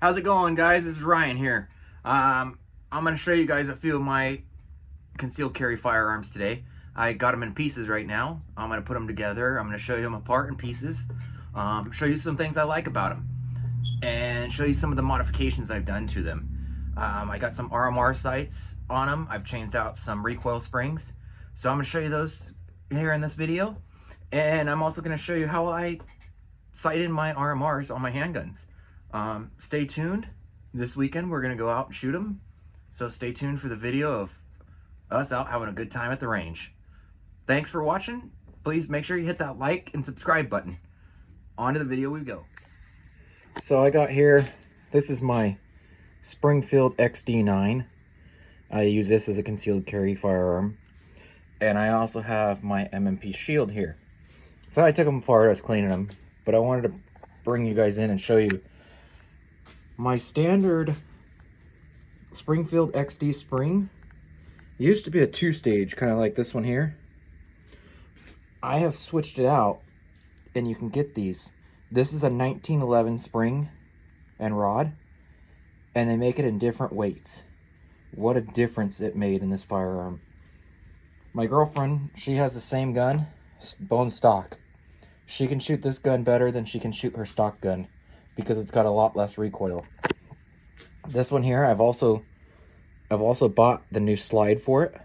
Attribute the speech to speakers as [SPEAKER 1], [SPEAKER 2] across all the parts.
[SPEAKER 1] How's it going, guys? This is Ryan here. I'm going to show you guys a few of my concealed carry firearms today. I got them in pieces right now. I'm going to put them together. I'm going to show you them apart in pieces. Show you some things I like about them. And show you some of the modifications I've done to them. I got some RMR sights on them. I've changed out some recoil springs. So I'm going to show you those here in this video. And I'm also going to show you how I sight in my RMRs on my handguns. Stay tuned. This weekend we're going to go out and shoot them. So stay tuned for the video of us out having a good time at the range. Thanks for watching. Please make sure you hit that like and subscribe button. On to the video we go. So I got here, this is my Springfield XD9. I use this as a concealed carry firearm. And I also have my M&P shield here. So I took them apart, I was cleaning them. But I wanted to bring you guys in and show you my standard Springfield XD spring. It used to be a 2-stage, kind of like this one here. I have switched it out, and you can get these. This is a 1911 spring and rod, and they make it in different weights. What a difference it made in this firearm. My girlfriend, she has the same gun, bone stock. She can shoot this gun better than she can shoot her stock gun, because it's got a lot less recoil. This one here, I've also bought the new slide for it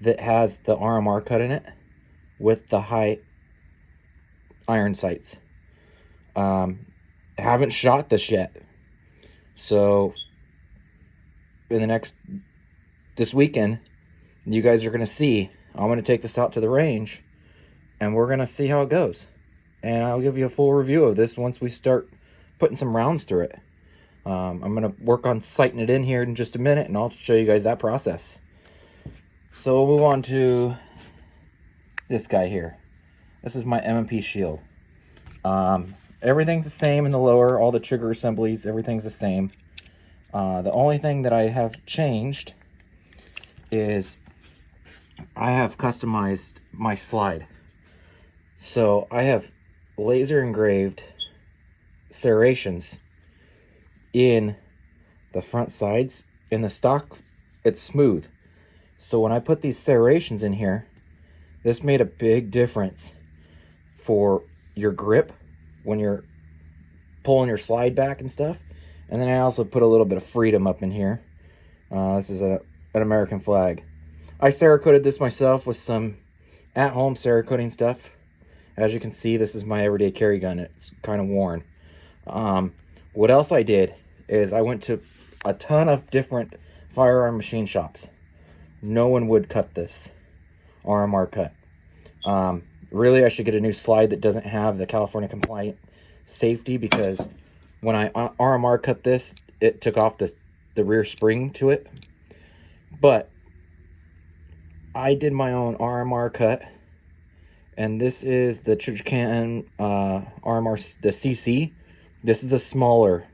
[SPEAKER 1] that has the RMR cut in it with the high iron sights. I haven't shot this yet, so in this weekend, you guys are going to see. I'm going to take this out to the range, and we're going to see how it goes. And I'll give you a full review of this once we start putting some rounds through it. I'm going to work on sighting it in here in just a minute, and I'll show you guys that process. So we'll move on to this guy here. This is my M&P shield. Everything's the same in the lower, all the trigger assemblies, everything's the same. The only thing that I have changed is I have customized my slide. So I have laser engraved serrations in the front sides. In the stock, it's smooth. So when I put these serrations in here, this made a big difference for your grip when you're pulling your slide back and stuff. And then I also put a little bit of freedom up in here. This is an American flag. I Cerakoted this myself with some at-home Cerakoting stuff. As you can see, this is my everyday carry gun. It's kind of worn. What else I did is I went to a ton of different firearm machine shops. No one would cut this RMR cut. Really, I should get a new slide that doesn't have the California compliant safety, because when I RMR cut this, it took off the rear spring to it. But I did my own RMR cut. And this is the trigicon RMR, the CC. This is the smaller,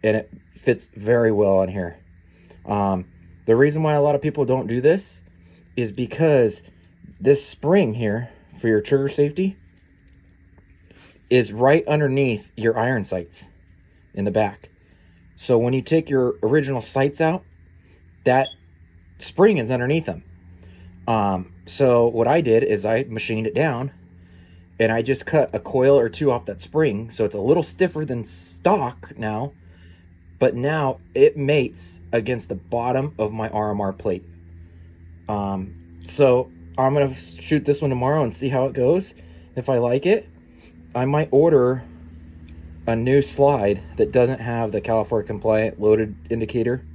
[SPEAKER 1] and it fits very well on here. The reason why a lot of people don't do this is because this spring here for your trigger safety is right underneath your iron sights in the back. So when you take your original sights out, that spring is underneath them. So what I did is I machined it down, and I just cut a coil or two off that spring, so it's a little stiffer than stock now, but now it mates against the bottom of my RMR plate. So I'm gonna shoot this one tomorrow and see how it goes. If I like it, I might order a new slide that doesn't have the California compliant loaded indicator.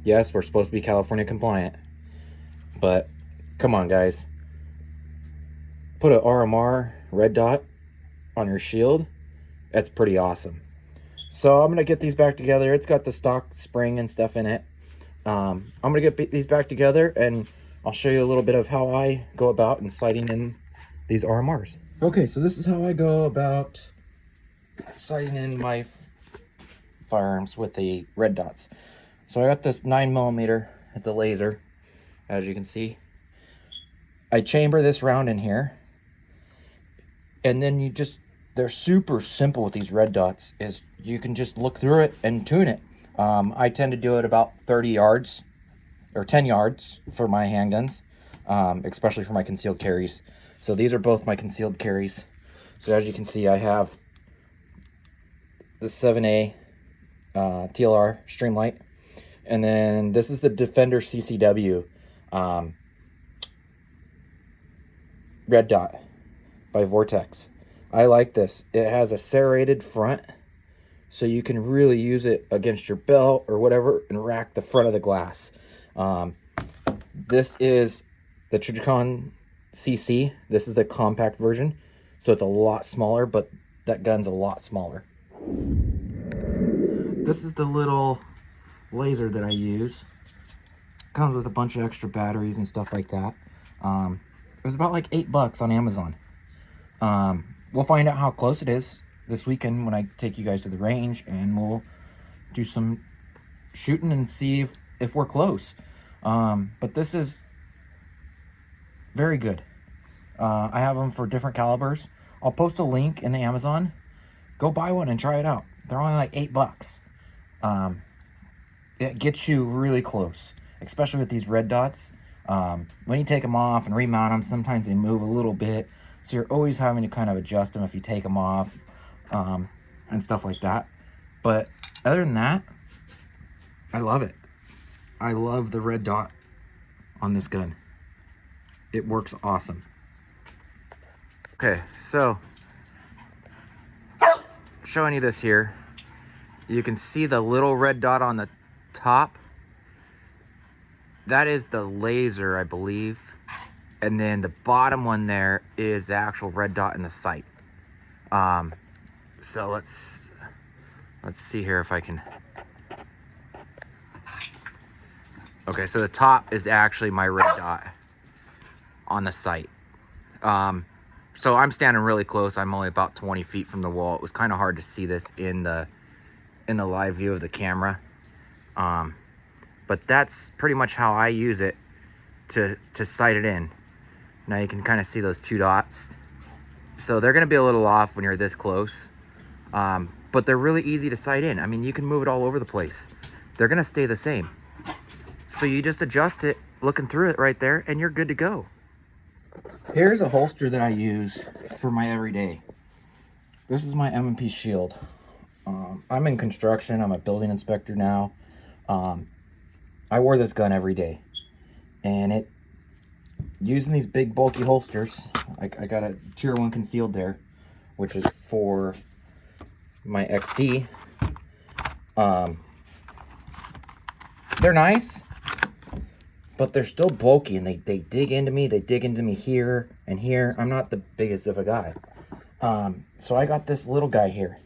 [SPEAKER 1] Yes, we're supposed to be California compliant, but come on, guys. Put an RMR red dot on your shield. That's pretty awesome. So I'm going to get these back together. It's got the stock spring and stuff in it. I'm going to get these back together, and I'll show you a little bit of how I go about in sighting in these RMRs. Okay, so this is how I go about sighting in my firearms with the red dots. So I got this 9mm. It's a laser, as you can see. I chamber this round in here, and then you just they're super simple with these red dots. Is you can just look through it and tune it. I tend to do it about 30 yards or 10 yards for my handguns, especially for my concealed carries. So these are both my concealed carries. So as you can see, I have the 7A TLR Streamlight, and then this is the Defender CCW red dot by Vortex. I like this. It has a serrated front, so you can really use it against your belt or whatever and rack the front of the glass. This is the Trigicon CC. This is the compact version, so it's a lot smaller, but that gun's a lot smaller. This is the little laser that I use. Comes with a bunch of extra batteries and stuff like that. It was about like $8 on Amazon. We'll find out how close it is this weekend when I take you guys to the range, and we'll do some shooting and see if we're close. But this is very good. I have them for different calibers. I'll post a link in the Amazon. Go buy one and try it out. They're only like $8. It gets you really close, especially with these red dots. When you take them off and remount them, sometimes they move a little bit, so you're always having to kind of adjust them if you take them off, and stuff like that. But other than that, I love it. I love the red dot on this gun. It works awesome. Okay, so showing you this here, you can see the little red dot on the top. That is the laser, I believe. And then the bottom one there is the actual red dot in the sight. So let's see here if I can. Okay, so the top is actually my red dot on the sight. So I'm standing really close. I'm only about 20 feet from the wall. It was kind of hard to see this in the live view of the camera. But that's pretty much how I use it to sight it in. Now you can kind of see those two dots. So they're gonna be a little off when you're this close. But they're really easy to sight in. I mean, you can move it all over the place. They're gonna stay the same. So you just adjust it, looking through it right there, and you're good to go. Here's a holster that I use for my everyday. This is my M&P Shield. I'm in construction. I'm a building inspector now. I wore this gun every day, and using these big bulky holsters, I got a tier 1 concealed there, which is for my XD. They're nice, but they're still bulky, and they dig into me. They dig into me here and here. I'm not the biggest of a guy. So I got this little guy here.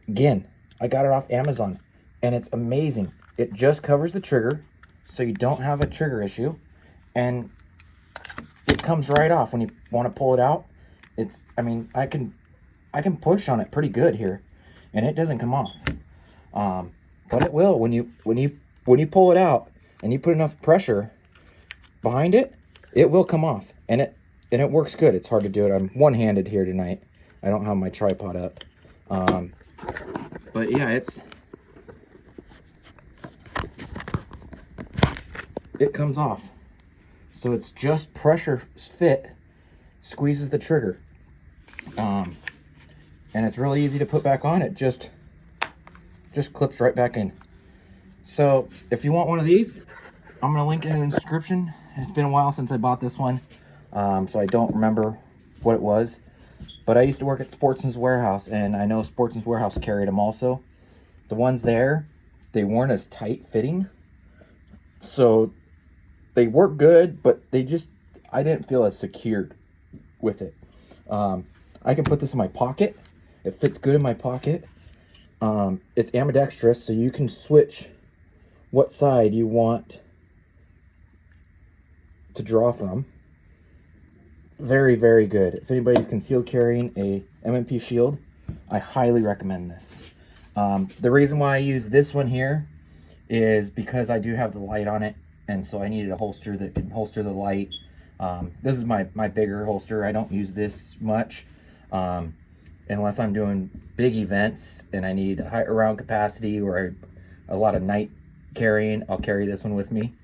[SPEAKER 1] Again, I got it off Amazon, and it's amazing. It just covers the trigger, so you don't have a trigger issue, and it comes right off when you want to pull it out. I mean, I can push on it pretty good here, and it doesn't come off. But it will when you pull it out and you put enough pressure behind it, it will come off, and it works good. It's hard to do it. I'm one-handed here tonight. I don't have my tripod up. But yeah, it comes off. So it's just pressure fit, squeezes the trigger. And it's really easy to put back on. It just clips right back in. So if you want one of these, I'm gonna link it in the description. It's been a while since I bought this one, so I don't remember what it was. But I used to work at Sportsman's Warehouse, and I know Sportsman's Warehouse carried them also. The ones there, they weren't as tight fitting, so they work good, but I didn't feel as secured with it. I can put this in my pocket. It fits good in my pocket. It's ambidextrous, so you can switch what side you want to draw from. Very, very good. If anybody's concealed carrying a M&P Shield, I highly recommend this. The reason why I use this one here is because I do have the light on it, and so I needed a holster that can holster the light. This is my bigger holster. I don't use this much. Unless I'm doing big events and I need high around capacity or a lot of night carrying, I'll carry this one with me.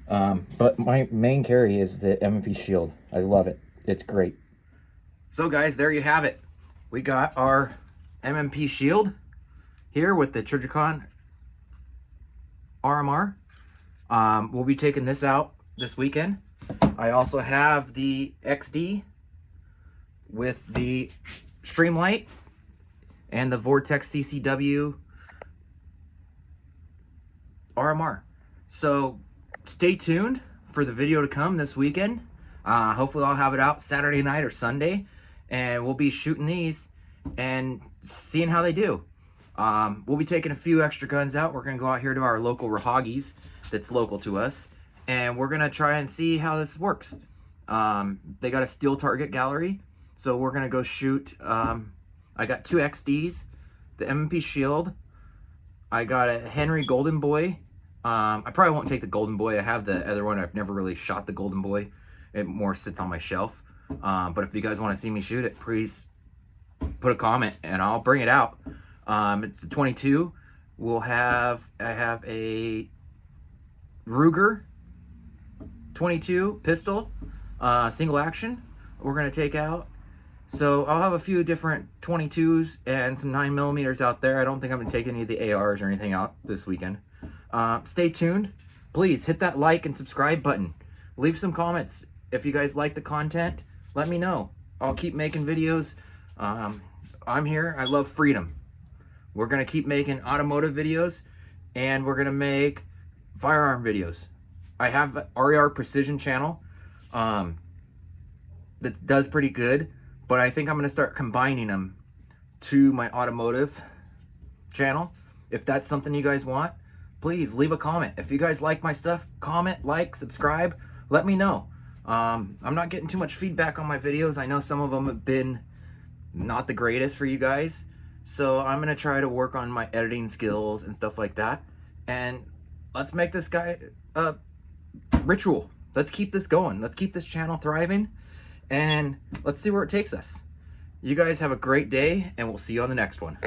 [SPEAKER 1] But my main carry is the M&P Shield. I love it. It's great. So guys, there you have it. We got our M&P Shield here with the Trigicon RMR. We'll be taking this out this weekend. I also have the XD with the Streamlight and the Vortex CCW RMR. So stay tuned for the video to come this weekend. Hopefully I'll have it out Saturday night or Sunday, and we'll be shooting these and seeing how they do. We'll be taking a few extra guns out. We're gonna go out here to our local Rahagis that's local to us, and we're gonna try and see how this works. They got a steel target gallery, so we're gonna go shoot. I got 2 XDs, the M&P Shield. I got a Henry Golden Boy. I probably won't take the Golden Boy. I have the other one. I've never really shot the Golden Boy. It more sits on my shelf. But if you guys want to see me shoot it, please put a comment and I'll bring it out. It's a 22. I have a Ruger 22 pistol, single action. We're gonna take out. So I'll have a few different 22s and some 9mm out there. I don't think I'm gonna take any of the ARs or anything out this weekend. Stay tuned. Please hit that like and subscribe button. Leave some comments. If you guys like the content, let me know. I'll keep making videos. I'm here. I love freedom. We're gonna keep making automotive videos, and we're gonna make firearm videos. I have an RER Precision channel that does pretty good, but I think I'm gonna start combining them to my automotive channel. If that's something you guys want, please leave a comment. If you guys like my stuff, comment, like, subscribe, let me know. I'm not getting too much feedback on my videos. I know some of them have been not the greatest for you guys, so I'm gonna try to work on my editing skills and stuff like that, and let's make this guy a ritual. Let's keep this going. Let's keep this channel thriving, and let's see where it takes us. You guys have a great day, and we'll see you on the next one.